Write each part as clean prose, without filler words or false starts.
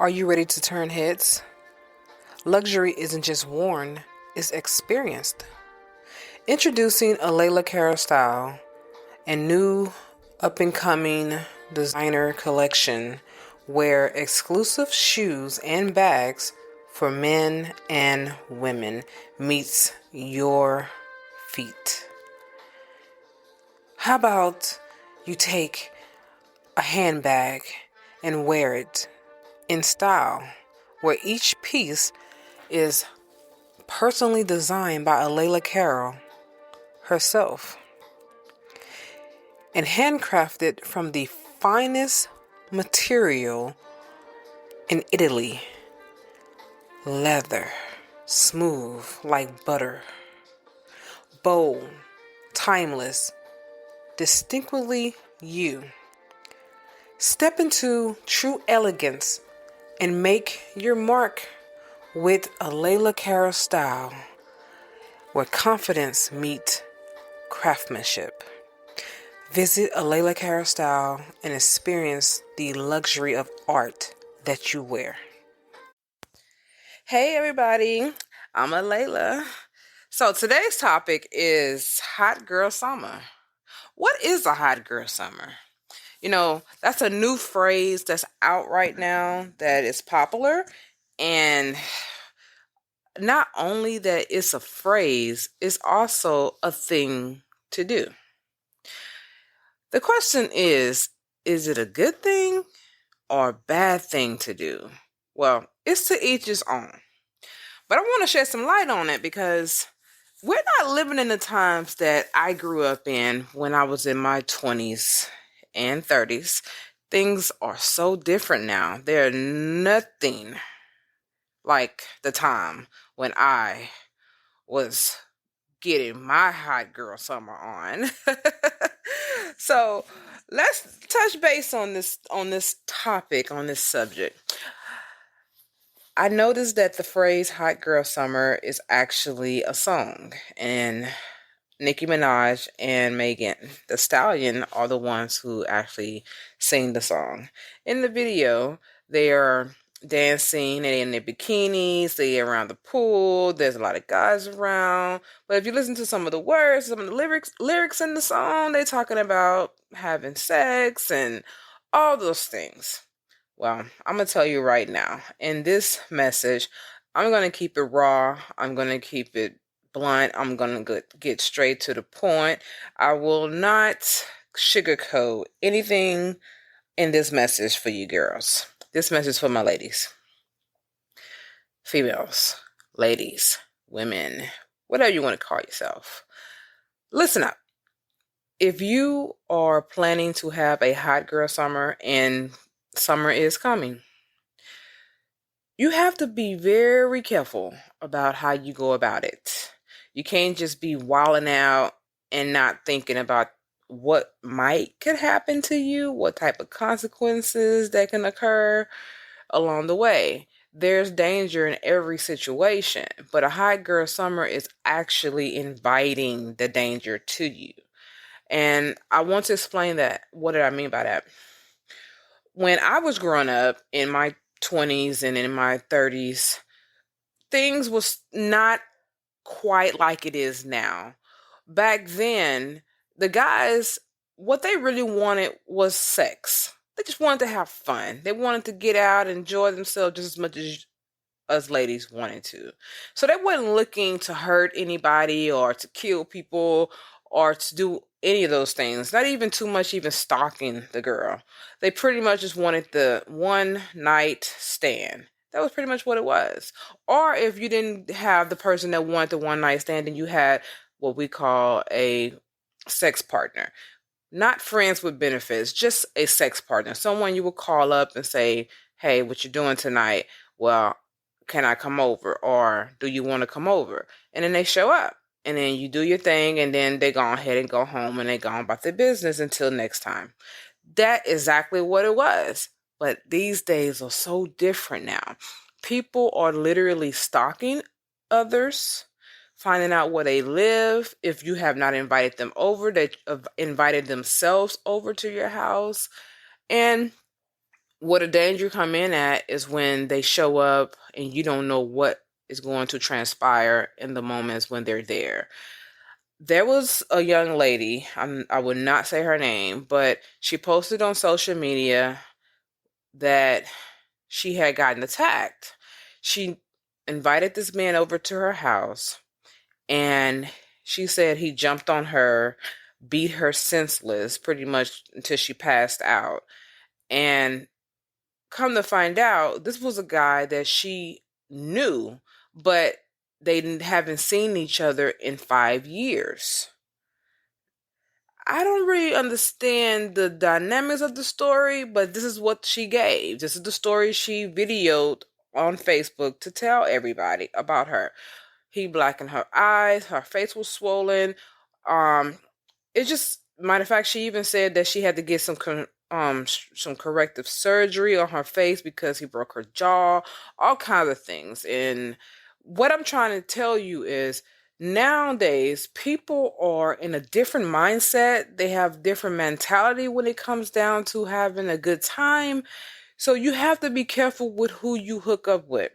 Are you ready to turn heads? Luxury isn't just worn, it's experienced. Introducing a Layla Cara style and new up-and-coming designer collection where exclusive shoes and bags for men and women meets your feet. How about you take a handbag and wear it in style, where each piece is personally designed by Layla Carroll herself and handcrafted from the finest material in Italy. Leather, smooth like butter, bold, timeless, distinctly you. Step into true elegance and make your mark with a Layla Cara style where confidence meets craftsmanship. Visit a Layla Cara style and experience the luxury of art that you wear. Hey everybody, I'm Layla. So today's topic is hot girl summer. What is a hot girl summer? That's a new phrase that's out right now that is popular. And not only that it's a phrase, it's also a thing to do. The question is it a good thing or a bad thing to do? Well, it's to each his own. But I want to shed some light on it because we're not living in the times that I grew up in when I was in my 20s and 30s. Things are so different now. They're nothing like the time when I was getting my hot girl summer on. So let's touch base on this topic, on this subject. I noticed that the phrase hot girl summer is actually a song, and Nicki Minaj and Megan Thee Stallion are the ones who actually sing the song. In the video, they are dancing, they in their bikinis, they around the pool, there's a lot of guys around. But if you listen to some of the words, some of the lyrics in the song, they're talking about having sex and all those things. Well, I'm going to tell you right now, in this message, I'm going to keep it raw. I'm going to keep it blunt. I'm going to get straight to the point. I will not sugarcoat anything in this message for you girls. This message is for my ladies, females, ladies, women, whatever you want to call yourself. Listen up. If you are planning to have a hot girl summer and summer is coming, you have to be very careful about how you go about it. You can't just be wilding out and not thinking about what could happen to you, what type of consequences that can occur along the way. There's danger in every situation, but a hot girl summer is actually inviting the danger to you. And I want to explain that. What did I mean by that? When I was growing up in my 20s and in my 30s, things was not quite like it is now. Back then, the guys, what they really wanted was sex. They just wanted to have fun. They wanted to get out and enjoy themselves just as much as us ladies wanted to. So they wasn't looking to hurt anybody or to kill people or to do any of those things. Not even too much even stalking the girl. They pretty much just wanted the one night stand. That was pretty much what it was. Or if you didn't have the person that wanted the one night stand, then you had what we call a sex partner. Not friends with benefits, just a sex partner. Someone you would call up and say, hey, what you doing tonight? Well, can I come over? Or do you want to come over? And then they show up. And then you do your thing, and then they go ahead and go home, and they go on about their business until next time. That's exactly what it was. But these days are so different now. People are literally stalking others, finding out where they live. If you have not invited them over, they have invited themselves over to your house. And What a danger come in at is when they show up and you don't know what is going to transpire in the moments when they're there. There was a young lady, I would not say her name, but she posted on social media that she had gotten attacked. She invited this man over to her house, and she said he jumped on her, beat her senseless pretty much until she passed out. And come to find out, this was a guy that she knew, but haven't seen each other in 5 years. I don't really understand the dynamics of the story, but this is what she gave. This is the story she videoed on Facebook to tell everybody about her. He blackened her eyes, her face was swollen. Um, it just, matter of fact, she even said that she had to get some corrective surgery on her face because he broke her jaw, all kinds of things. And what I'm trying to tell you is, nowadays people are in a different mindset. They have different mentality when it comes down to having a good time. So you have to be careful with who you hook up with.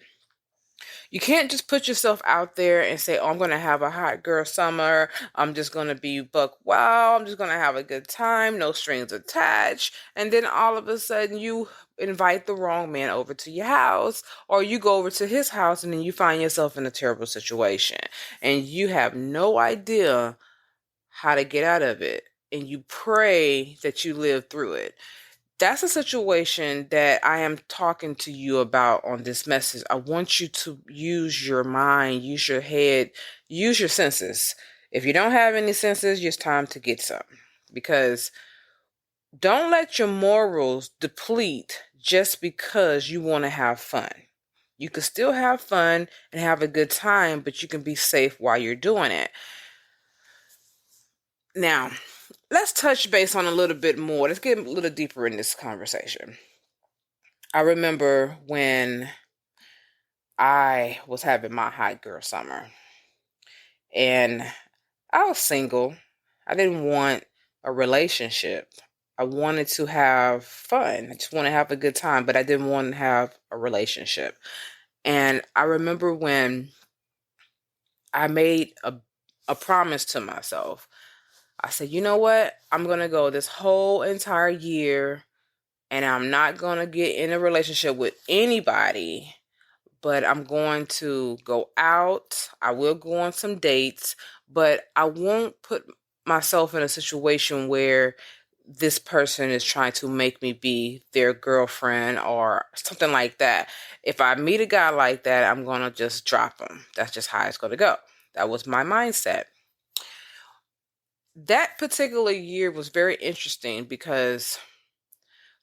You can't just put yourself out there and say, oh, I'm going to have a hot girl summer. I'm just going to be buck wild. I'm just going to have a good time. No strings attached. And then all of a sudden you invite the wrong man over to your house, or you go over to his house and then you find yourself in a terrible situation and you have no idea how to get out of it. And you pray that you live through it. That's a situation that I am talking to you about on this message. I want you to use your mind, use your head, use your senses. If you don't have any senses, it's time to get some. Because don't let your morals deplete just because you want to have fun. You can still have fun and have a good time, but you can be safe while you're doing it. Now, let's touch base on a little bit more. Let's get a little deeper in this conversation. I remember when I was having my hot girl summer and I was single. I didn't want a relationship. I wanted to have fun. I just want to have a good time, but I didn't want to have a relationship. And I remember when I made a promise to myself. I said, you know what? I'm going to go this whole entire year and I'm not going to get in a relationship with anybody, but I'm going to go out. I will go on some dates, but I won't put myself in a situation where this person is trying to make me be their girlfriend or something like that. If I meet a guy like that, I'm going to just drop him. That's just how it's going to go. That was my mindset. That particular year was very interesting because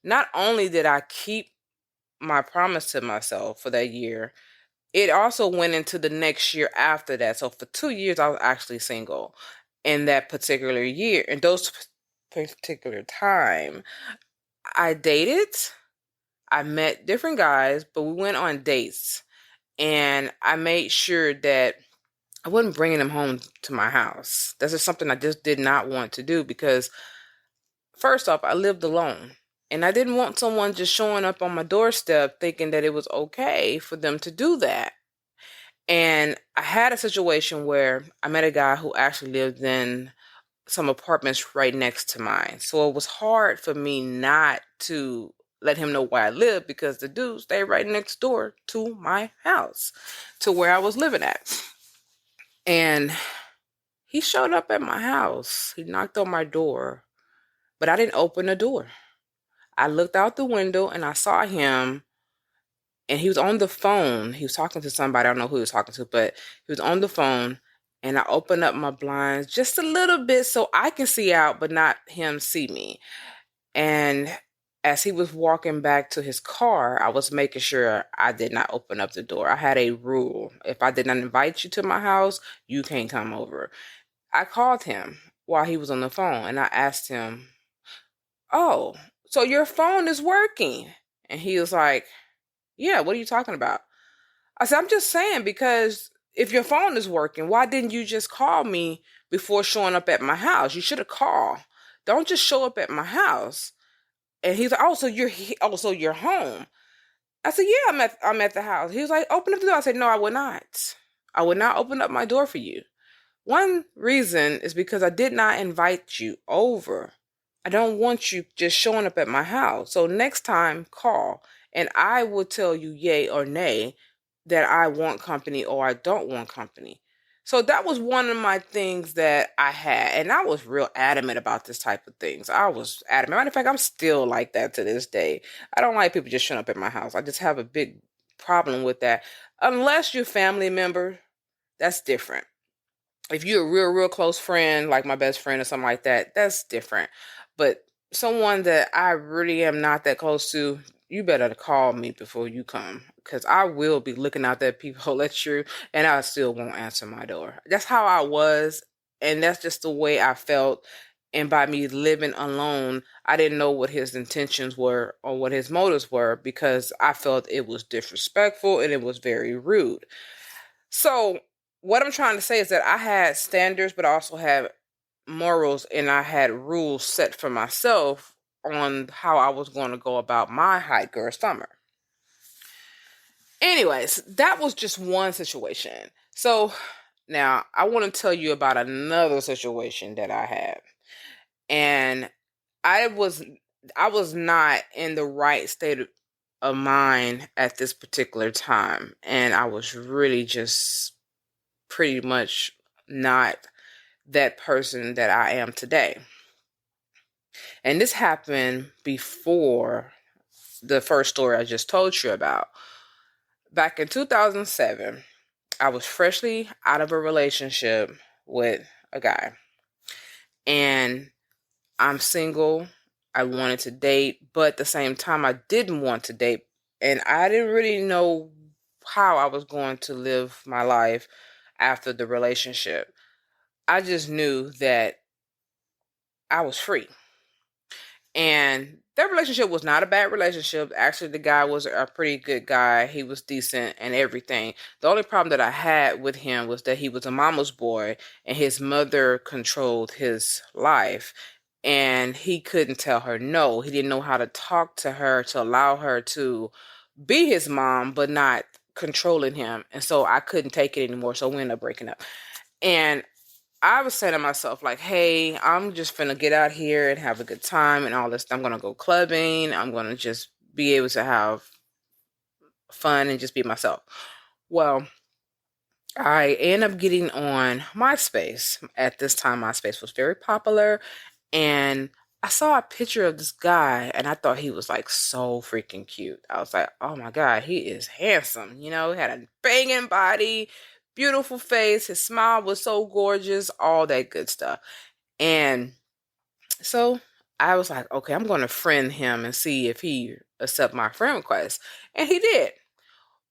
not only did I keep my promise to myself for that year, it also went into the next year after that. So for 2 years, I was actually single in that particular year. In those particular time, I dated, I met different guys, but we went on dates. And I made sure that I wasn't bringing them home to my house. That's just something I just did not want to do because, first off, I lived alone. And I didn't want someone just showing up on my doorstep thinking that it was okay for them to do that. And I had a situation where I met a guy who actually lived in some apartments right next to mine. So it was hard for me not to let him know where I lived because the dude stayed right next door to my house, to where I was living at. And he showed up at my house. He knocked on my door, but I didn't open the door. I looked out the window and I saw him, and he was on the phone. He was talking to somebody. I don't know who he was talking to, but he was on the phone. And I opened up my blinds just a little bit so I can see out, but not him see me. And as he was walking back to his car, I was making sure I did not open up the door. I had a rule. If I did not invite you to my house, you can't come over. I called him while he was on the phone and I asked him, oh, so your phone is working? And he was like, yeah, what are you talking about? I said, I'm just saying, because if your phone is working, why didn't you just call me before showing up at my house? You should have called. Don't just show up at my house. And he's like, "Oh, so you're home?" I said, "Yeah, I'm at the house." He was like, "Open up the door." I said, "No, I would not. I would not open up my door for you. One reason is because I did not invite you over. I don't want you just showing up at my house. So next time, call, and I will tell you yay or nay that I want company or I don't want company." So that was one of my things that I had, and I was real adamant about this type of things. I was adamant. Matter of fact, I'm still like that to this day. I don't like people just showing up at my house. I just have a big problem with that. Unless you're family member, that's different. If you're a real close friend, like my best friend or something like that, that's different. But someone that I really am not that close to, you better call me before you come, because I will be looking out that people at you, and I still won't answer my door. That's how I was, and that's just the way I felt. And by me living alone, I didn't know what his intentions were or what his motives were, because I felt it was disrespectful and it was very rude. So, what I'm trying to say is that I had standards, but I also had morals, and I had rules set for myself on how I was going to go about my hot girl summer. Anyways, that was just one situation. So, now I want to tell you about another situation that I had. And I was I was not in the right state of mind at this particular time, and I was really just pretty much not that person that I am today. And this happened before the first story I just told you about. Back in 2007, I was freshly out of a relationship with a guy. And I'm single. I wanted to date, but at the same time, I didn't want to date. And I didn't really know how I was going to live my life after the relationship. I just knew that I was free. And their relationship was not a bad relationship. Actually, the guy was a pretty good guy. He was decent and everything. The only problem that I had with him was that he was a mama's boy and his mother controlled his life. And he couldn't tell her no. He didn't know how to talk to her to allow her to be his mom, but not controlling him. And so I couldn't take it anymore. So we ended up breaking up. And I was saying to myself, like, hey, I'm just finna get out here and have a good time and all this. I'm gonna go clubbing. I'm gonna just be able to have fun and just be myself. Well, I ended up getting on MySpace. At this time, MySpace was very popular, and I saw a picture of this guy, and I thought he was like so freaking cute. I was like, oh my God, he is handsome. You know, he had a banging body, beautiful face. His smile was so gorgeous, all that good stuff. And so I was like, okay, I'm going to friend him and see if he accept my friend request. And he did.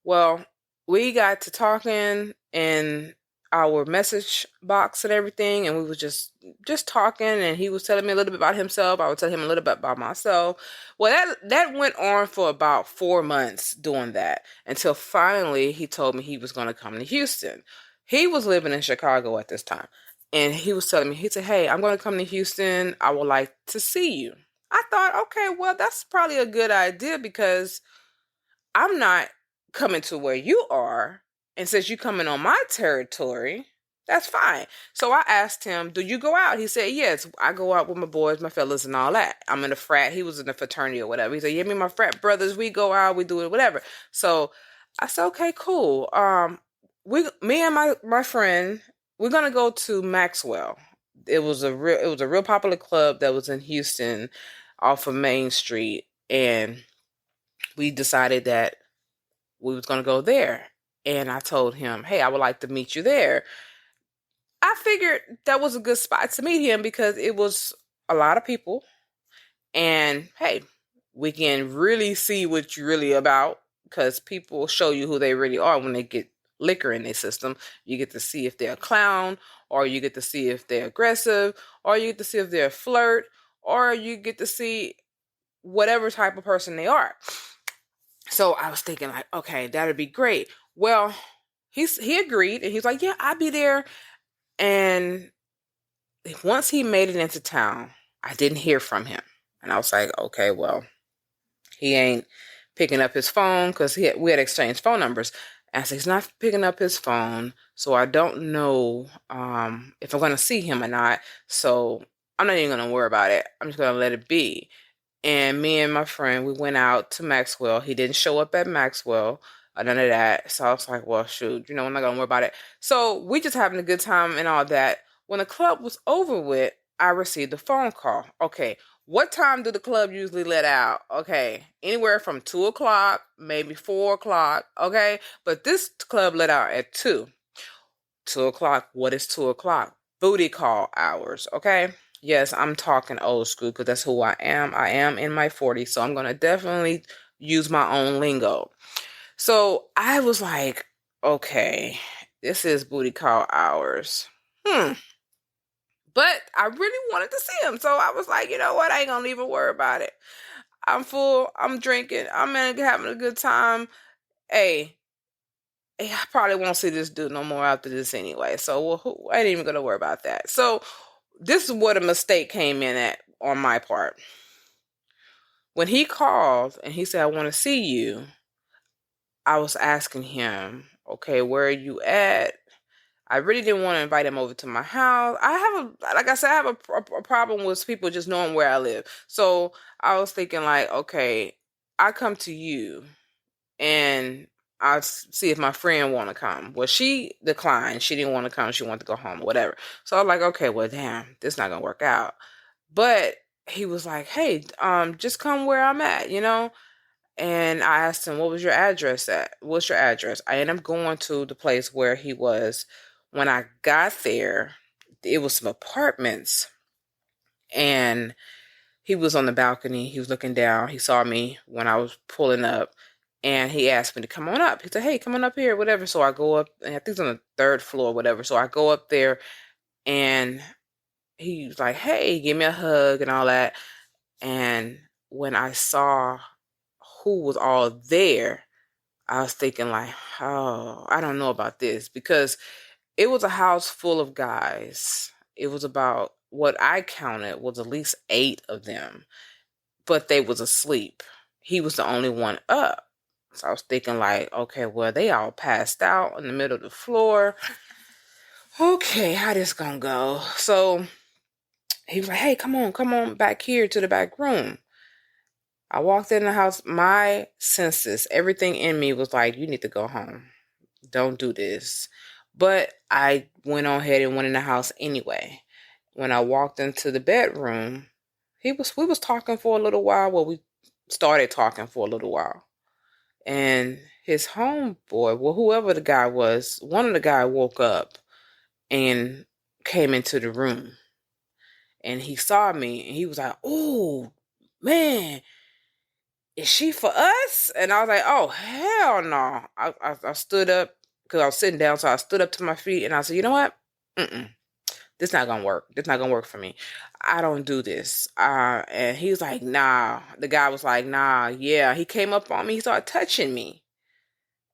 Well, we got to talking in our message box and everything, and we was just talking, and he was telling me a little bit about himself. I would tell him a little bit about myself. Well, that went on for about 4 months doing that, until finally he told me he was going to come to Houston. He was living in Chicago at this time, and he was telling me, he said, "Hey, I'm going to come to Houston. I would like to see you." I thought, okay, well, that's probably a good idea, because I'm not coming to where you are. And since you coming on my territory, that's fine. So I asked him, do you go out? He said, yes, I go out with my boys, my fellas, and all that. I'm in a frat. He was in a fraternity or whatever. He said, yeah, me and my frat brothers, we go out, we do it, whatever. So I said, okay, cool. Me and my friend, we're gonna go to Maxwell. It was a real popular club that was in Houston off of Main Street. And we decided that we was gonna go there. And I told him, hey, I would like to meet you there. I figured that was a good spot to meet him because it was a lot of people. And hey, we can really see what you're really about, because people show you who they really are when they get liquor in their system. You get to see if they're a clown, or you get to see if they're aggressive, or you get to see if they're a flirt, or you get to see whatever type of person they are. So I was thinking, like, okay, that'd be great. Well, he agreed, and he's like, yeah, I'll be there. And once he made it into town, I didn't hear from him. And I was like, okay, well, he ain't picking up his phone because we had exchanged phone numbers. And so he's not picking up his phone. So I don't know if I'm going to see him or not. So I'm not even going to worry about it. I'm just going to let it be. And me and my friend, we went out to Maxwell. He didn't show up at Maxwell, none of that. So I was like, well, shoot, I'm not going to worry about it. So we just having a good time and all that. When the club was over with, I received a phone call. Okay, what time do the club usually let out? Okay, anywhere from 2 o'clock, maybe 4 o'clock. Okay, but this club let out at 2. 2 o'clock. What is 2 o'clock? Booty call hours. Okay. Yes, I'm talking old school because that's who I am. I am in my 40s, so I'm going to definitely use my own lingo. So I was like, okay, this is booty call hours. But I really wanted to see him. So I was like, you know what? I ain't going to even worry about it. I'm full. I'm drinking. I'm having a good time. Hey, I probably won't see this dude no more after this anyway. So I ain't even going to worry about that. So this is what a mistake came in at on my part. When he called and he said, I want to see you, I was asking him, okay, where are you at? I really didn't want to invite him over to my house. Like I said, I have a problem with people just knowing where I live. So I was thinking like, okay, I come to you and I'll see if my friend want to come. Well, she declined. She didn't want to come. She wanted to go home or whatever. So I was like, okay, well, damn, this not going to work out. But he was like, hey, just come where I'm at, And I asked him, what was your address at? What's your address? I ended up going to the place where he was. When I got there, it was some apartments. And he was on the balcony. He was looking down. He saw me when I was pulling up. And he asked me to come on up. He said, hey, come on up here, whatever. So I go up, and I think it's on the 3rd floor, whatever. So I go up there, and he was like, hey, give me a hug and all that. And when I saw who was all there, I was thinking like, oh, I don't know about this, because it was a house full of guys. It was about, what I counted was at least 8 of them, but they was asleep. He was the only one up. So I was thinking like, okay, well, they all passed out in the middle of the floor. Okay, how this gonna go? So he was like, hey, come on back here to the back room. I walked in the house. My senses, everything in me was like, you need to go home. Don't do this. But I went on ahead and went in the house anyway. When I walked into the bedroom, we was talking for a little while. Well, we started talking for a little while. And his homeboy, well, whoever the guy was, one of the guys woke up and came into the room. And he saw me and he was like, oh, man, is she for us? And I was like, oh, hell no. I stood up because I was sitting down. So I stood up to my feet and I said, you know what? This not going to work. This not going to work for me. I don't do this. And he was like, nah. The guy was like, nah, yeah. He came up on me. He started touching me.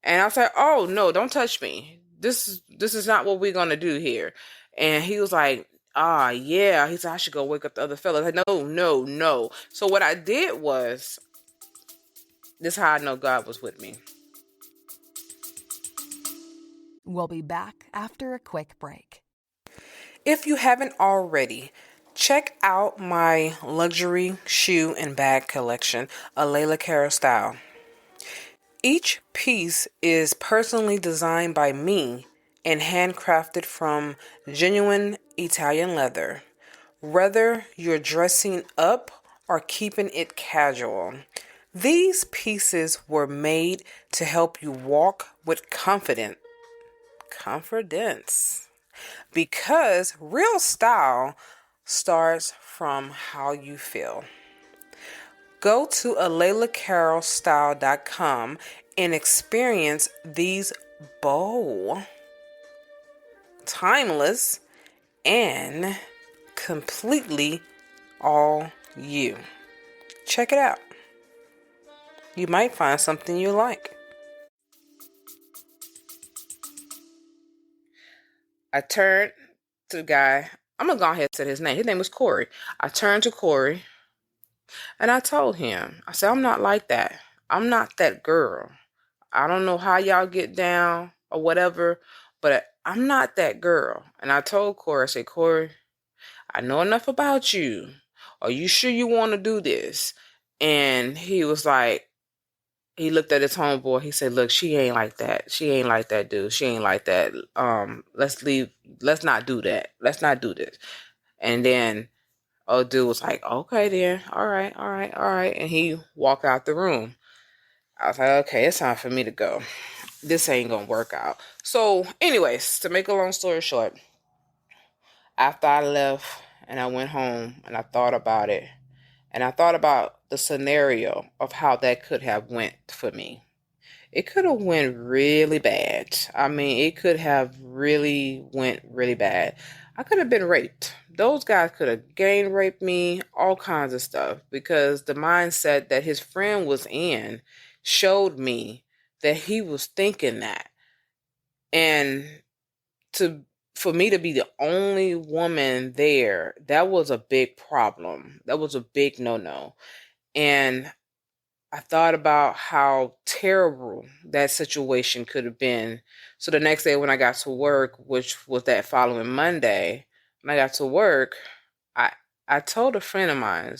And I was like, oh, no, don't touch me. This is not what we're going to do here. And he was like, yeah. He said, I should go wake up the other fellas. Like, no. So what I did was, this is how I know God was with me. We'll be back after a quick break. If you haven't already, check out my luxury shoe and bag collection, a Layla Cara style. Each piece is personally designed by me and handcrafted from genuine Italian leather. Whether you're dressing up or keeping it casual, these pieces were made to help you walk with confidence. Because real style starts from how you feel. Go to alaylacarolstyle.com and experience these bold, timeless, and completely all you. Check it out. You might find something you like. I turned to the guy. I'm going to go ahead and say his name. His name was Corey. I turned to Corey And I told him, I said, I'm not like that. I'm not that girl. I don't know how y'all get down or whatever, but I'm not that girl. And I told Corey, I said, Corey, I know enough about you. Are you sure you want to do this? And he was like, he looked at his homeboy. He said, look, she ain't like that. She ain't like that, dude. She ain't like that. Let's leave. Let's not do that. Let's not do this. And then old dude was like, okay, then. All right, all right, all right. And he walked out the room. I was like, okay, it's time for me to go. This ain't gonna work out. So, anyways, to make a long story short, after I left and I went home and I thought about it, and I thought about the scenario of how that could have went for me. It could have went really bad. I mean, it could have really went really bad. I could have been raped. Those guys could have gang raped me, all kinds of stuff, because the mindset that his friend was in showed me that he was thinking that. And to for me to be the only woman there, that was a big problem. That was a big no-no. And I thought about how terrible that situation could have been. So the next day when I got to work, which was that following Monday, when I got to work, I I told a friend of mine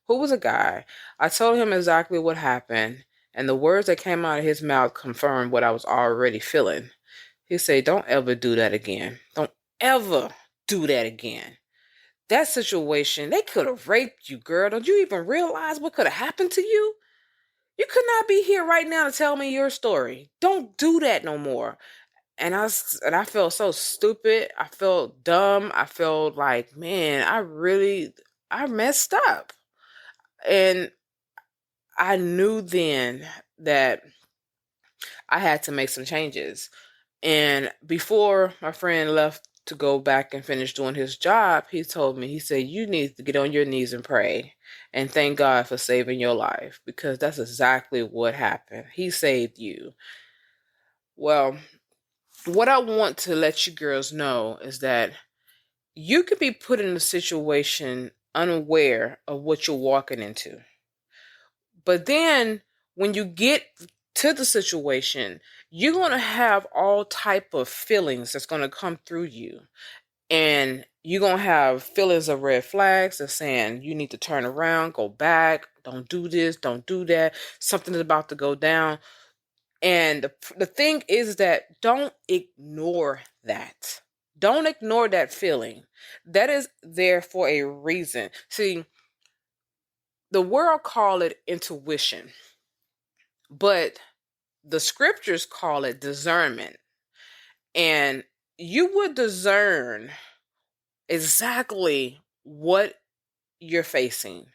who was a guy. I told him exactly what happened, and the words that came out of his mouth confirmed what I was already feeling. He said, "Don't ever do that again. Don't ever do that again." That situation, they could have raped you, girl. Don't you even realize what could have happened to you? You could not be here right now to tell me your story. Don't do that no more. And I felt so stupid. I felt dumb. I felt like, man, I messed up. And I knew then that I had to make some changes. And before my friend left to go back and finish doing his job, he told me, he said, you need to get on your knees and pray and thank God for saving your life, because that's exactly what happened. He saved you. Well, what I want to let you girls know is that you could be put in a situation unaware of what you're walking into. But then when you get to the situation, you're going to have all type of feelings that's going to come through you. And you're going to have feelings of red flags that's saying you need to turn around, go back, don't do this, don't do that. Something is about to go down. And the thing is that don't ignore that. Don't ignore that feeling. That is there for a reason. See, the world call it intuition, but the scriptures call it discernment. And you would discern exactly what you're facing.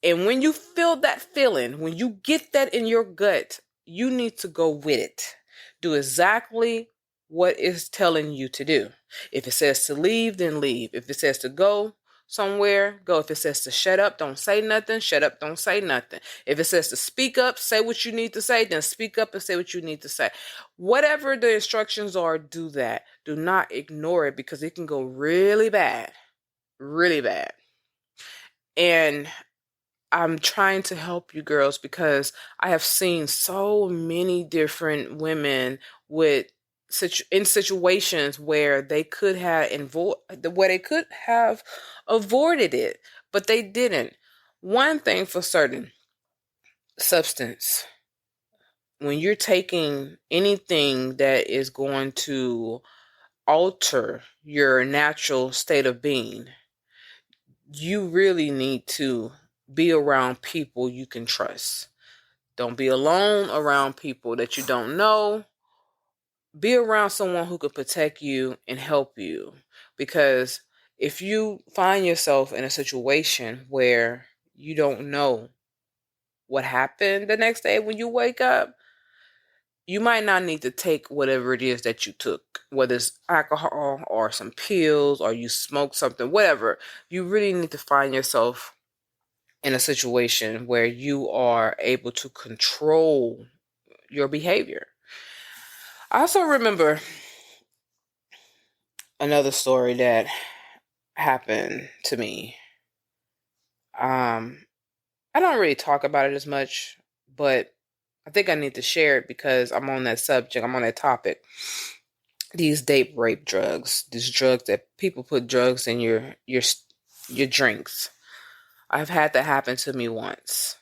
And when you feel that feeling, when you get that in your gut, you need to go with it. Do exactly what it's telling you to do. If it says to leave, then leave. If it says to go somewhere, go. If it says to shut up, don't say nothing. Shut up, don't say nothing. If it says to speak up, say what you need to say, then speak up and say what you need to say. Whatever the instructions are, do that. Do not ignore it, because it can go really bad. Really bad. And I'm trying to help you girls, because I have seen so many different women with in situations where they could have avoided it, but they didn't. One thing for certain, substance. When you're taking anything that is going to alter your natural state of being, you really need to be around people you can trust. Don't be alone around people that you don't know. Be around someone who can protect you and help you. Because if you find yourself in a situation where you don't know what happened the next day when you wake up, you might not need to take whatever it is that you took, whether it's alcohol or some pills or you smoke something, whatever. You really need to find yourself in a situation where you are able to control your behavior. I also remember another story that happened to me. I don't really talk about it as much, but I think I need to share it because I'm on that subject. I'm on that topic. These date rape drugs, these drugs that people put drugs in your drinks. I've had that happen to me once,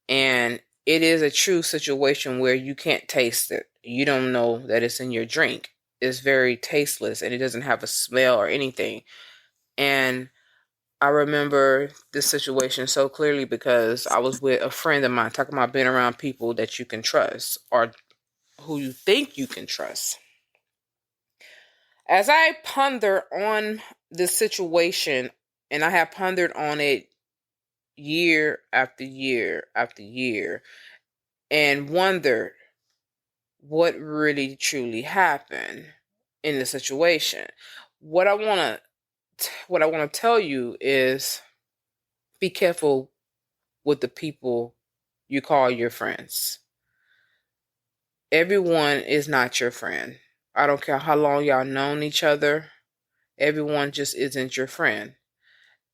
and it is a true situation where you can't taste it. You don't know that it's in your drink. It's very tasteless and it doesn't have a smell or anything. And I remember this situation so clearly because I was with a friend of mine talking about being around people that you can trust or who you think you can trust. As I ponder on this situation, and I have pondered on it year after year after year, and wondered what really truly happened in the situation. What I want what I want to tell you is be careful with the people you call your friends. Everyone is not your friend. I don't care how long y'all known each other. Everyone just isn't your friend.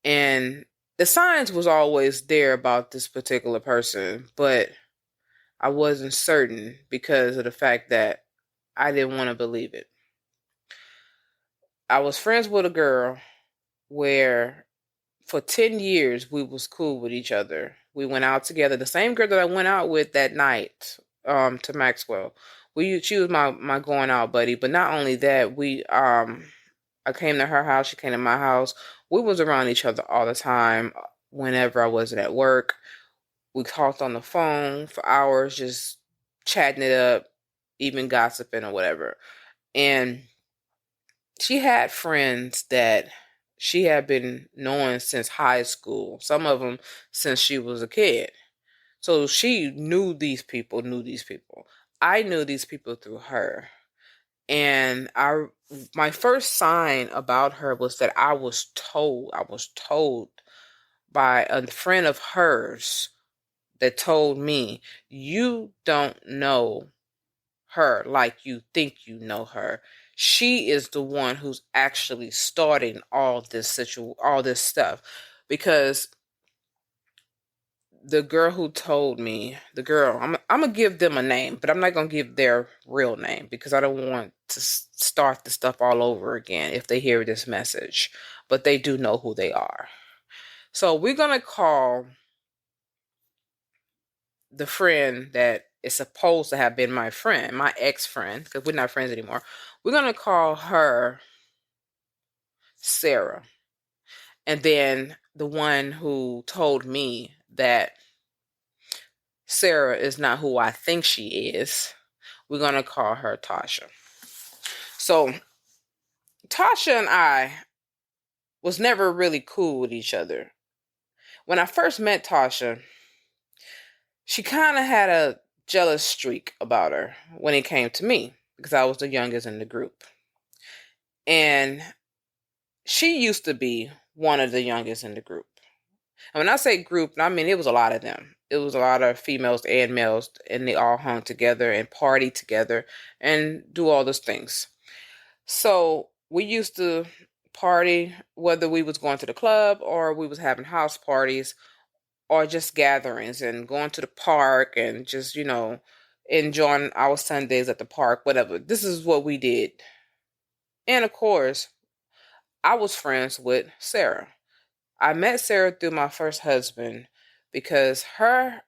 And the signs was always there about this particular person, but I wasn't certain because of the fact that I didn't want to believe it. I was friends with a girl where for 10 years we was cool with each other. We went out together. The same girl that I went out with that night to Maxwell. She was my going out buddy, but not only that, I came to her house, she came to my house. We was around each other all the time whenever I wasn't at work. We talked on the phone for hours just chatting it up, even gossiping or whatever. And she had friends that she had been knowing since high school, some of them since she was a kid. So she knew these people. I knew these people through her. And my first sign about her was that I was told by a friend of hers that told me, you don't know her like you think you know her. She is the one who's actually starting all this stuff because the girl who told me, I'm gonna give them a name, but I'm not gonna give their real name because I don't want to start the stuff all over again if they hear this message. But they do know who they are. So we're gonna call the friend that is supposed to have been my friend, my ex-friend, because we're not friends anymore. We're gonna call her Sarah. And then the one who told me that Sarah is not who I think she is, we're gonna call her Tasha. So Tasha and I was never really cool with each other. When I first met Tasha, she kind of had a jealous streak about her when it came to me because I was the youngest in the group. And she used to be one of the youngest in the group. And when I say group, I mean it was a lot of them. It was a lot of females and males, and they all hung together and party together and do all those things. So we used to party whether we was going to the club or we was having house parties or just gatherings and going to the park and just, enjoying our Sundays at the park, whatever. This is what we did. And of course, I was friends with Sarah. I met Sarah through my first husband because her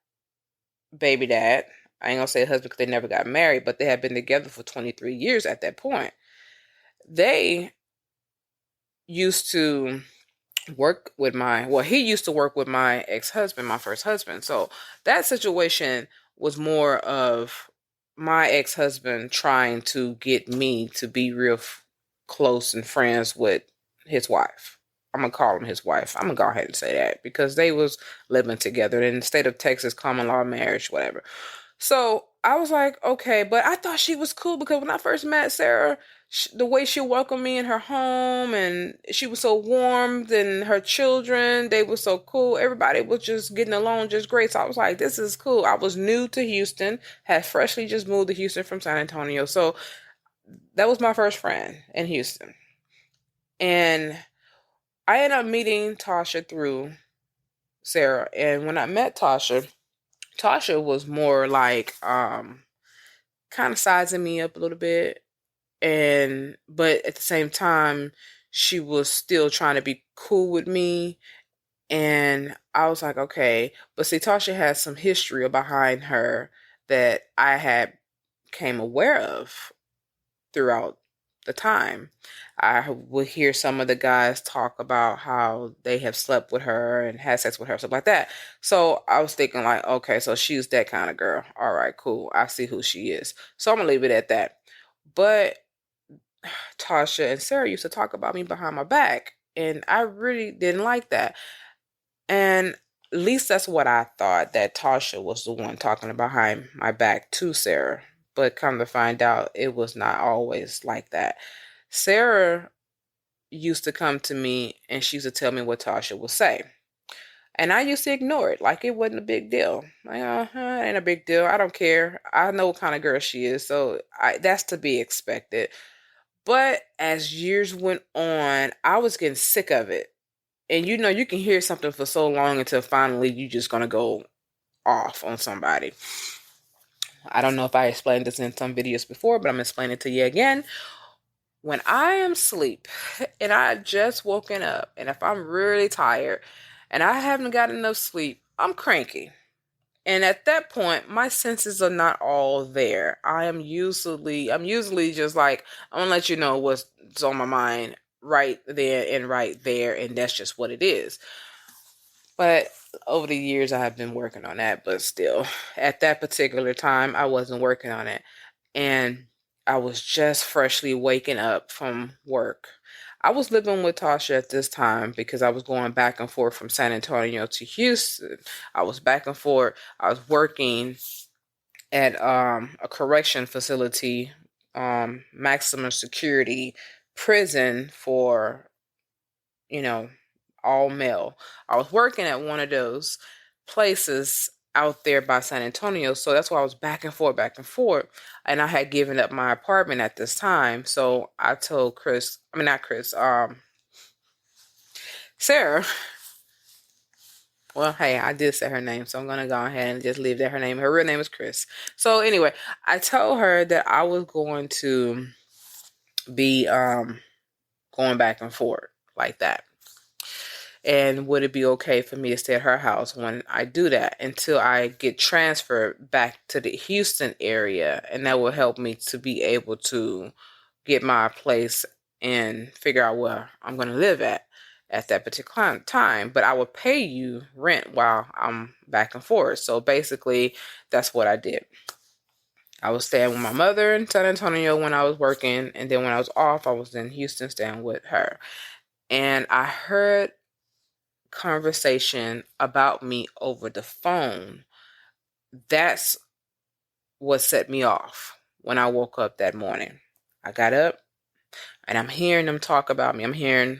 baby dad, I ain't gonna say husband because they never got married, but they had been together for 23 years at that point. They used to he used to work with my ex-husband, my first husband. So that situation was more of my ex-husband trying to get me to be real close and friends with his wife. I'm gonna call him his wife. I'm gonna go ahead and say that because they was living together in the state of Texas, common law marriage, whatever. So I was like, okay, but I thought she was cool because when I first met Sarah, the way she welcomed me in her home and she was so warm, and her children, they were so cool. Everybody was just getting along just great. So I was like, this is cool. I was new to Houston, had freshly just moved to Houston from San Antonio. So that was my first friend in Houston. And I ended up meeting Tasha through Sarah. And when I met Tasha, Tasha was more like kind of sizing me up a little bit, and but at the same time she was still trying to be cool with me. And I was like, okay. But see, Tasha had some history behind her that I had came aware of throughout the time. I would hear some of the guys talk about how they have slept with her and had sex with her, stuff like that. So I was thinking, like, okay, so she's that kind of girl. All right, cool. I see who she is. So I'm gonna leave it at that. But Tasha and Sarah used to talk about me behind my back, and I really didn't like that. And at least that's what I thought, that Tasha was the one talking behind my back to Sarah. But come to find out, it was not always like that. Sarah used to come to me and she used to tell me what Tasha would say. And I used to ignore it like it wasn't a big deal. Like, it ain't a big deal. I don't care. I know what kind of girl she is. So that's to be expected. But as years went on, I was getting sick of it. And you can hear something for so long until finally you just gonna go off on somebody. I don't know if I explained this in some videos before, but I'm explaining it to you again. When I am asleep and I just woken up, and if I'm really tired and I haven't got enough sleep, I'm cranky. And at that point, my senses are not all there. I'm usually just like, I'm gonna let you know what's on my mind right there and right there, and that's just what it is. But over the years, I have been working on that, but still, at that particular time, I wasn't working on it. And I was just freshly waking up from work. I was living with Tasha at this time because I was going back and forth from San Antonio to Houston. I was back and forth. I was working at a correction facility, maximum security prison for, you know, all male. I was working at one of those places out there by San Antonio. So that's why I was back and forth, back and forth. And I had given up my apartment at this time. So I told Chris, I mean, not Chris, Sarah. Well, hey, I did say her name, so I'm going to go ahead and just leave that her name. Her real name is Chris. So anyway, I told her that I was going to be going back and forth like that. And would it be okay for me to stay at her house when I do that until I get transferred back to the Houston area? And that will help me to be able to get my place and figure out where I'm going to live at that particular time. But I will pay you rent while I'm back and forth. So basically, that's what I did. I was staying with my mother in San Antonio when I was working. And then when I was off, I was in Houston staying with her. And I heard conversation about me over the phone. That's what set me off when I woke up that morning. I got up and I'm hearing them talk about me. I'm hearing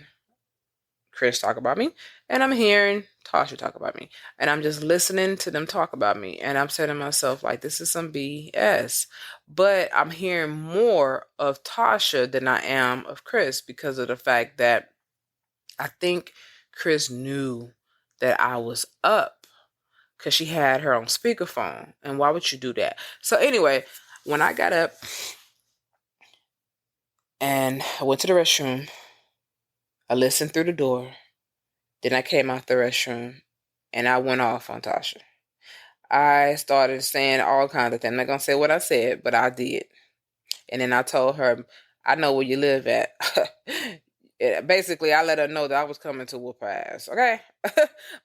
Chris talk about me, and I'm hearing Tasha talk about me. And I'm just listening to them talk about me. And I'm saying to myself, like, this is some BS. But I'm hearing more of Tasha than I am of Chris because of the fact that I think Chris knew that I was up because she had her on speakerphone. And why would you do that? So anyway, when I got up and I went to the restroom, I listened through the door. Then I came out the restroom and I went off on Tasha. I started saying all kinds of things. I'm not going to say what I said, but I did. And then I told her, I know where you live at. Basically, I let her know that I was coming to whoop her ass, okay?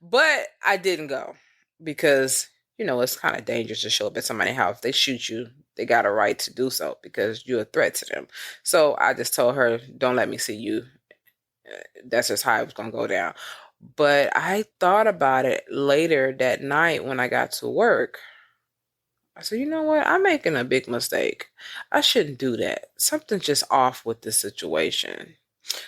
But I didn't go because, it's kind of dangerous to show up at somebody's house. If they shoot you, they got a right to do so because you're a threat to them. So I just told her, don't let me see you. That's just how it was going to go down. But I thought about it later that night when I got to work. I said, you know what? I'm making a big mistake. I shouldn't do that. Something's just off with this situation.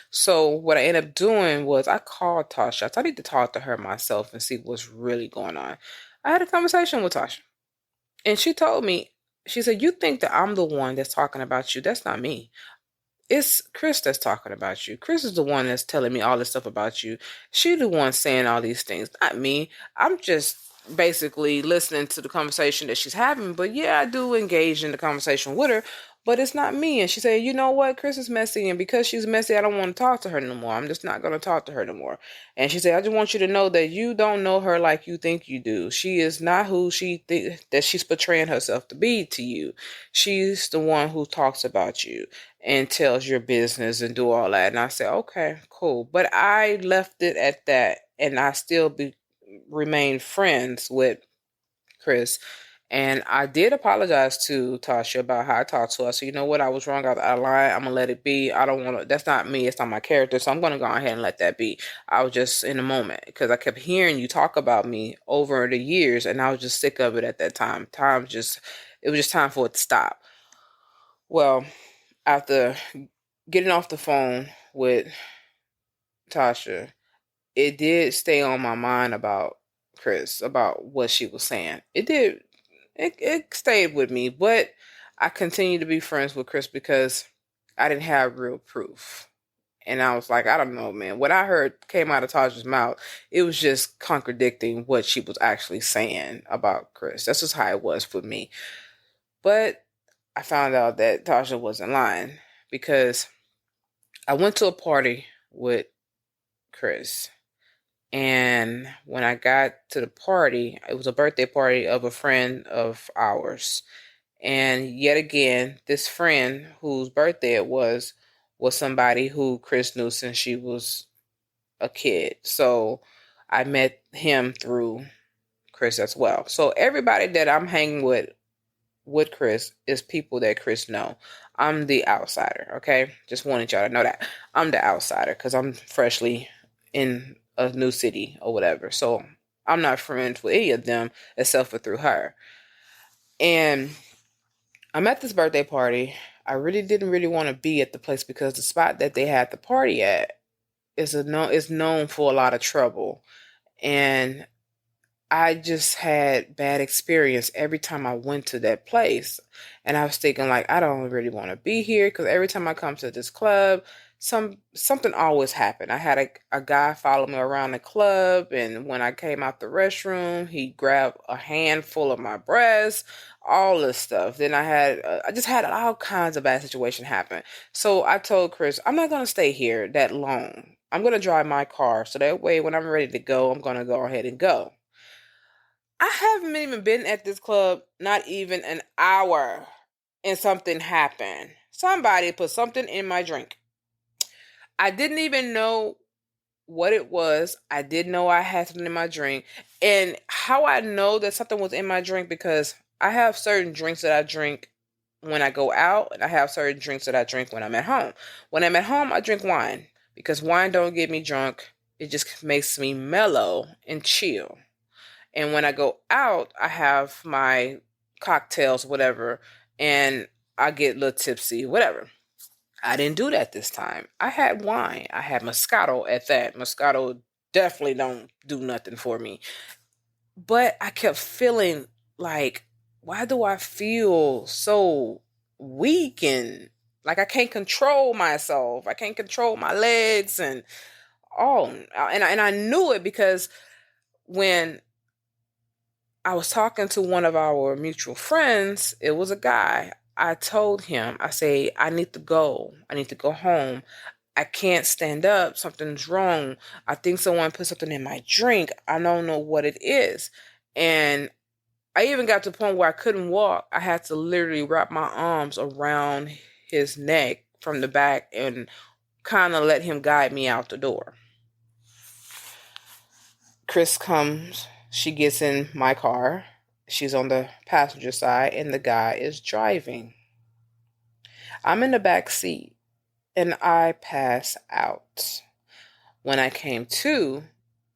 So what I ended up doing was I called Tasha. I thought I need to talk to her myself and see what's really going on. I had a conversation with Tasha. And she told me, she said, you think that I'm the one that's talking about you. That's not me. It's Chris that's talking about you. Chris is the one that's telling me all this stuff about you. She the one saying all these things, not me. I'm just basically listening to the conversation that she's having. But yeah, I do engage in the conversation with her, but it's not me. And she said, you know what, Chris is messy, and because she's messy, I don't want to talk to her no more. I'm just not gonna talk to her no more. And she said, I just want you to know that you don't know her like you think you do. She is not who she that she's portraying herself to be to you. She's the one who talks about you and tells your business and do all that. And I said, okay, cool. But I left it at that, and I still remain friends with Chris. And I did apologize to Tasha about how I talked to her. So you know what? I was wrong. I was out of line. I'm gonna let it be. I don't want to. That's not me. It's not my character. So I'm gonna go ahead and let that be. I was just in a moment because I kept hearing you talk about me over the years, and I was just sick of it at that time. It was just time for it to stop. Well, after getting off the phone with Tasha, it did stay on my mind about Chris, about what she was saying. It did. It stayed with me, but I continued to be friends with Chris because I didn't have real proof. And I was like, I don't know, man. What I heard came out of Tasha's mouth, it was just contradicting what she was actually saying about Chris. That's just how it was for me. But I found out that Tasha wasn't lying because I went to a party with Chris. And when I got to the party, it was a birthday party of a friend of ours. And yet again, this friend whose birthday it was somebody who Chris knew since she was a kid. So I met him through Chris as well. So everybody that I'm hanging with Chris is people that Chris know. I'm the outsider, okay? Just wanted y'all to know that. I'm the outsider because I'm freshly in a new city or whatever. So I'm not friends with any of them except for through her. And I'm at this birthday party. I really didn't really want to be at the place because the spot that they had the party at is known for a lot of trouble. And I just had bad experience every time I went to that place. And I was thinking like, I don't really want to be here because every time I come to this club, something always happened. I had a guy follow me around the club, and when I came out the restroom, he grabbed a handful of my breasts, all this stuff. Then I just had all kinds of bad situations happen. So I told Chris, I'm not going to stay here that long. I'm going to drive my car so that way when I'm ready to go, I'm going to go ahead and go. I haven't even been at this club not even an hour, and something happened. Somebody put something in my drink. I didn't even know what it was. I did know I had something in my drink. And how I know that something was in my drink because I have certain drinks that I drink when I go out, and I have certain drinks that I drink when I'm at home. When I'm at home, I drink wine because wine don't get me drunk. It just makes me mellow and chill. And when I go out, I have my cocktails, whatever, and I get a little tipsy, whatever. I didn't do that this time. I had wine. I had Moscato at that. Moscato definitely don't do nothing for me. But I kept feeling like, why do I feel so weak and like I can't control myself? I can't control my legs and all. And I knew it because when I was talking to one of our mutual friends. It was a guy. I told him, I say, I need to go. I need to go home. I can't stand up. Something's wrong. I think someone put something in my drink. I don't know what it is. And I even got to the point where I couldn't walk. I had to literally wrap my arms around his neck from the back and kind of let him guide me out the door. Chris comes. She gets in my car. She's on the passenger side, and the guy is driving. I'm in the back seat, and I pass out. When I came to,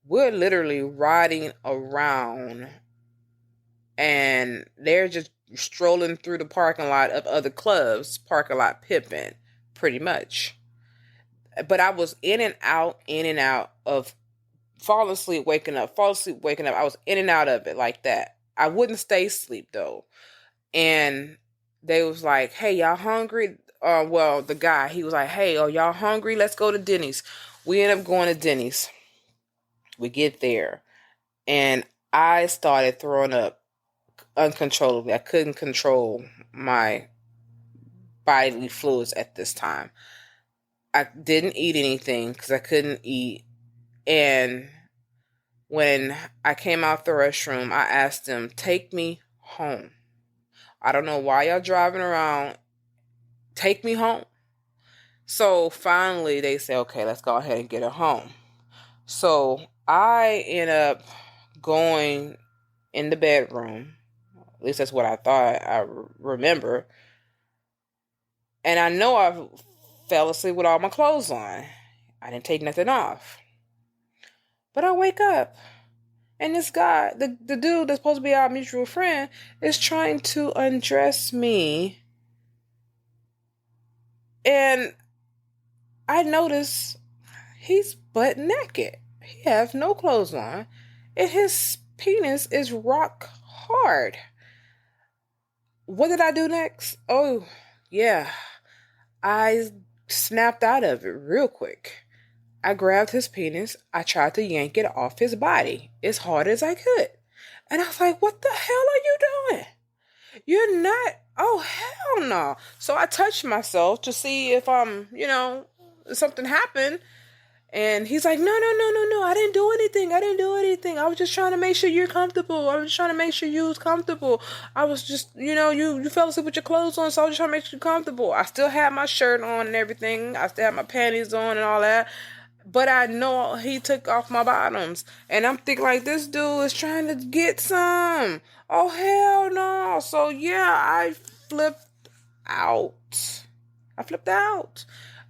we're literally riding around, and they're just strolling through the parking lot of other clubs, parking lot pimping, pretty much. But I was in and out of falling asleep, waking up, fall asleep, waking up. I was in and out of it like that. I wouldn't stay asleep though. And they was like, hey, y'all hungry? well, the guy, he was like, hey, are y'all hungry? Let's go to Denny's. We end up going to Denny's. We get there, and I started throwing up uncontrollably. I couldn't control my bodily fluids at this time. I didn't eat anything because I couldn't eat. And when I came out the restroom, I asked them, take me home. I don't know why y'all driving around. Take me home. So finally they say, okay, let's go ahead and get her home. So I end up going in the bedroom. At least that's what I thought I remember. And I know I fell asleep with all my clothes on. I didn't take nothing off. But I wake up, and this guy, the dude that's supposed to be our mutual friend, is trying to undress me. And I notice he's butt naked. He has no clothes on. And his penis is rock hard. What did I do next? Oh, yeah. I snapped out of it real quick. I grabbed his penis. I tried to yank it off his body as hard as I could. And I was like, what the hell are you doing? You're not. Oh, hell no. So I touched myself to see if something happened. And he's like, no. I didn't do anything. I was just trying to make sure you're comfortable. I was just trying to make sure you was comfortable. I was just, you fell asleep with your clothes on, so I was just trying to make sure you're comfortable. I still had my shirt on and everything. I still had my panties on and all that. But I know he took off my bottoms. And I'm thinking like, this dude is trying to get some. Oh, hell no. So, yeah, I flipped out.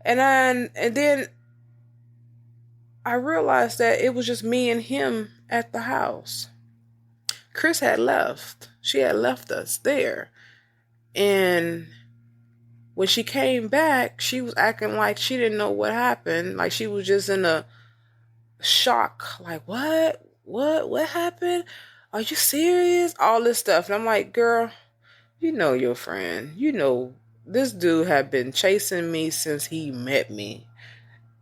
And then I realized that it was just me and him at the house. Chris had left. She had left us there. And when she came back, she was acting like she didn't know what happened. Like she was just in a shock. Like, what? What happened? Are you serious? All this stuff. And I'm like, girl, you know your friend. You know this dude had been chasing me since he met me.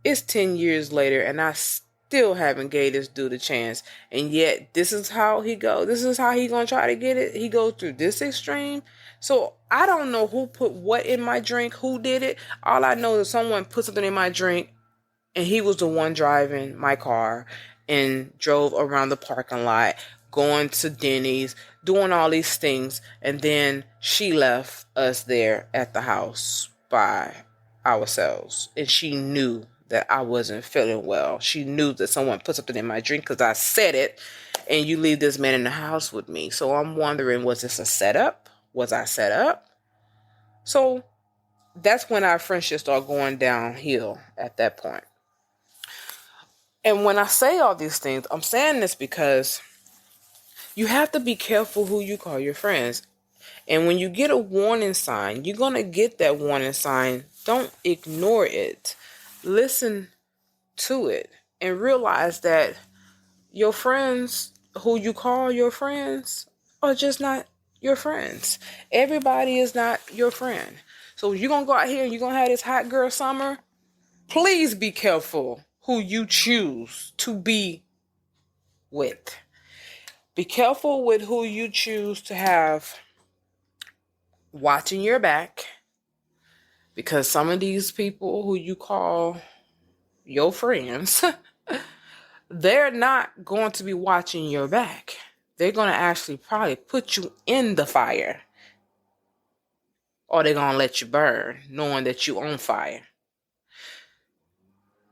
It's 10 years later, and I still haven't gave this dude a chance. And yet, this is how he go. This is how he gonna try to get it. He goes through this extreme. So, I don't know who put what in my drink, who did it. All I know is someone put something in my drink, and he was the one driving my car and drove around the parking lot, going to Denny's, doing all these things. And then she left us there at the house by ourselves. And she knew that I wasn't feeling well. She knew that someone put something in my drink because I said it, and you leave this man in the house with me. So I'm wondering, was this a setup? Was I set up? So that's when our friendship started going downhill at that point. And when I say all these things, I'm saying this because you have to be careful who you call your friends. And when you get a warning sign, you're going to get that warning sign. Don't ignore it. Listen to it and realize that your friends who you call your friends are just not your friends. Everybody is not your friend. So you're going to go out here and you're going to have this hot girl summer. Please be careful who you choose to be with. Be careful with who you choose to have watching your back. Because some of these people who you call your friends, they're not going to be watching your back. They're going to actually probably put you in the fire. Or they're going to let you burn, knowing that you're on fire.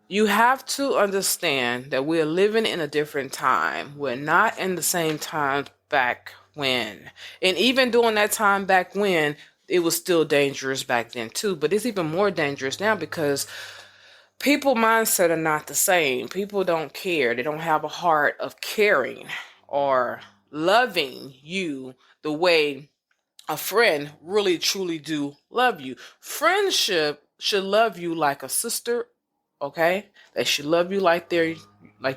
You have to understand that we're living in a different time. We're not in the same time back when. And even during that time back when, it was still dangerous back then too. But it's even more dangerous now because people mindset are not the same. People don't care. They don't have a heart of caring or loving you the way a friend really truly do love you. Friendship should love you like a sister, okay? They should love you like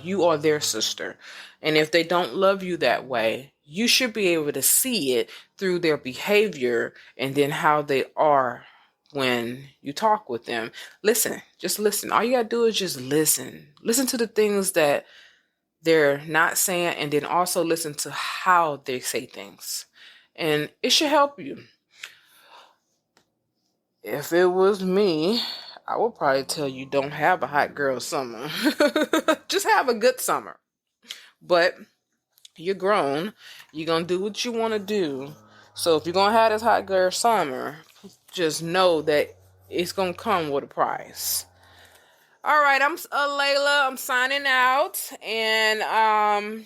you are their sister. And if they don't love you that way, you should be able to see it through their behavior and then how they are when you talk with them. Listen, just listen. All you gotta do is just listen. Listen to the things that they're not saying, and then also listen to how they say things. And it should help you. If it was me, I would probably tell you don't have a hot girl summer. Just have a good summer. But you're grown. You're going to do what you want to do. So if you're going to have this hot girl summer, just know that it's going to come with a price. All right, I'm Layla. I'm signing out. And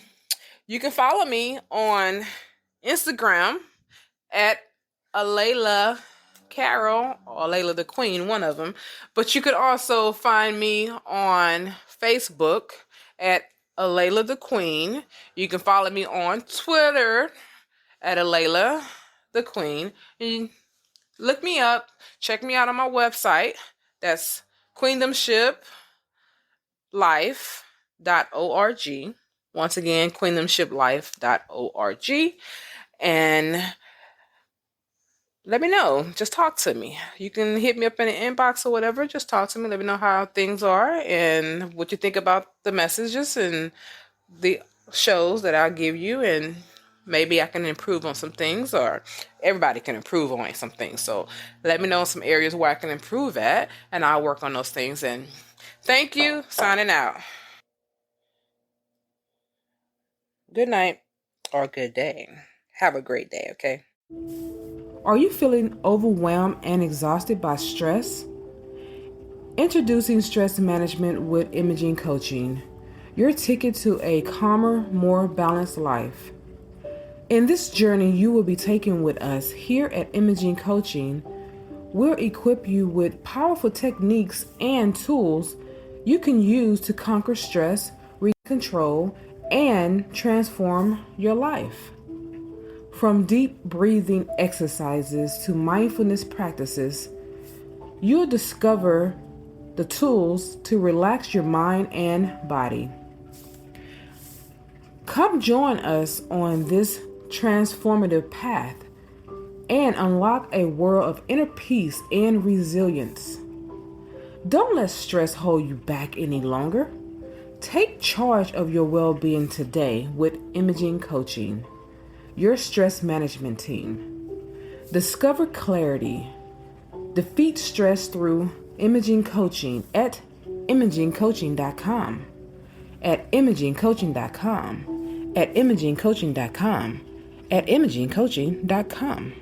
you can follow me on Instagram at Layla Carol or Layla the Queen, one of them. But you could also find me on Facebook at Layla the Queen. You can follow me on Twitter at Layla the Queen. And look me up. Check me out on my website. That's queendomshiplife.org. Once again, queendomshiplife.org. And let me know. Just talk to me. You can hit me up in the inbox or whatever. Just talk to me. Let me know how things are and what you think about the messages and the shows that I'll give you. And maybe I can improve on some things, or everybody can improve on some things. So let me know some areas where I can improve at, and I'll work on those things. And thank you. Signing out. Good night or good day. Have a great day, okay? Are you feeling overwhelmed and exhausted by stress? Introducing Stress Management with Imaging Coaching, your ticket to a calmer, more balanced life. In this journey you will be taking with us here at Imaging Coaching, we'll equip you with powerful techniques and tools you can use to conquer stress, regain control, and transform your life. From deep breathing exercises to mindfulness practices, you'll discover the tools to relax your mind and body. Come join us on this transformative path and unlock a world of inner peace and resilience. Don't let stress hold you back any longer. Take charge of your well-being today with Imaging Coaching, your stress management team. Discover clarity. Defeat stress through Imaging Coaching at imagingcoaching.com. At imagingcoaching.com. At imagingcoaching.com. At imagingcoaching.com.